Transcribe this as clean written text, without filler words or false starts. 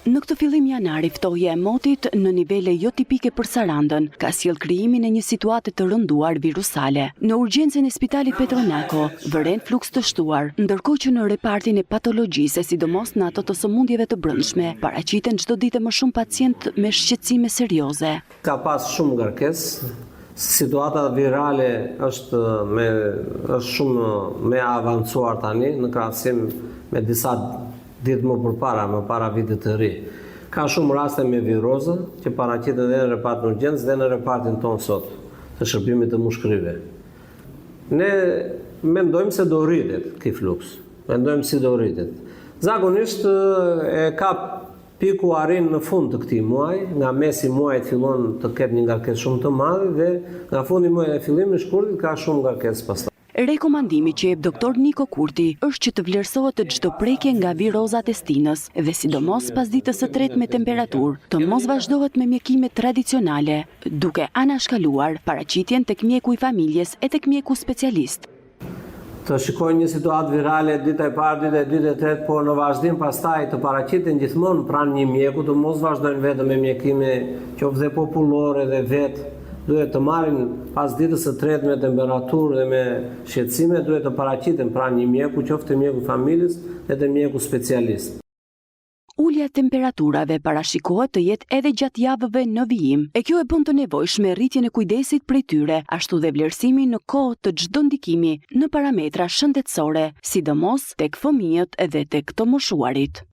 Në këtë fillim janari, ftohja e motit në nivele jo tipike për Sarandën ka sjellë krijimin e një situate të rënduar virusale. Në urgjencën e Spitalit Petronako vëren fluks të shtuar, ndërkohë që në repartin e patologjisë, sidomos në ato të sëmundjeve të brendshme, paraqiten çdo ditë më shumë pacient me shqetësime serioze. Ka pas shumë ngarkesë. Situata virale është shumë me avancuar tani në krahasim me disa ditë më para vitit të ri. Ka shumë raste me virozë që paraqiten edhe në repartin e urgjencës dhe në repartin tonë sot të shërbimit të mushkërive. Ne mendojmë se do rritet ky fluks. Mendojmë si do rritet. Zakonisht e ka piku arrin në fund të këtij muaji, nga mesi muajit fillon të ketë një ngarkesë shumë të madhe dhe nga fundi muajit e fillimit në shkurtit ka shumë ngarkesë pastaj. Rekomandimi që jep doktor Niko Kurti është që të vlerësohet çdo prekje nga virozat e stinës dhe sidomos pas ditës së tretë me temperaturë, të mos vazhdohet me mjekime tradicionale, duke anashkaluar paraqitjen tek mjeku i familjes e tek mjeku specialist. Të shikojnë një situatë virale dita e parë, dita e dytë e tretë, por në vazhdim pastaj të paraqiten gjithmonë pranë një mjeku, të mos vazhdojnë vetëm me mjekime qoftë dhe popullore dhe vetë. Duhet të marrin pas ditës së tretë me temperaturë dhe me shqetësime, duhet të paraqiten pranë një mjeku, qoftë të mjeku familjes dhe të mjeku specialist. Ulja e temperaturave parashikohet të jetë edhe gjatë javëve në vijim, e kjo e bën të nevojshme rritjen e kujdesit prej tyre, ashtu dhe vlerësimi në kohë të çdo ndikimi në parametra shëndetësore, sidomos tek fëmijët edhe tek të moshuarit.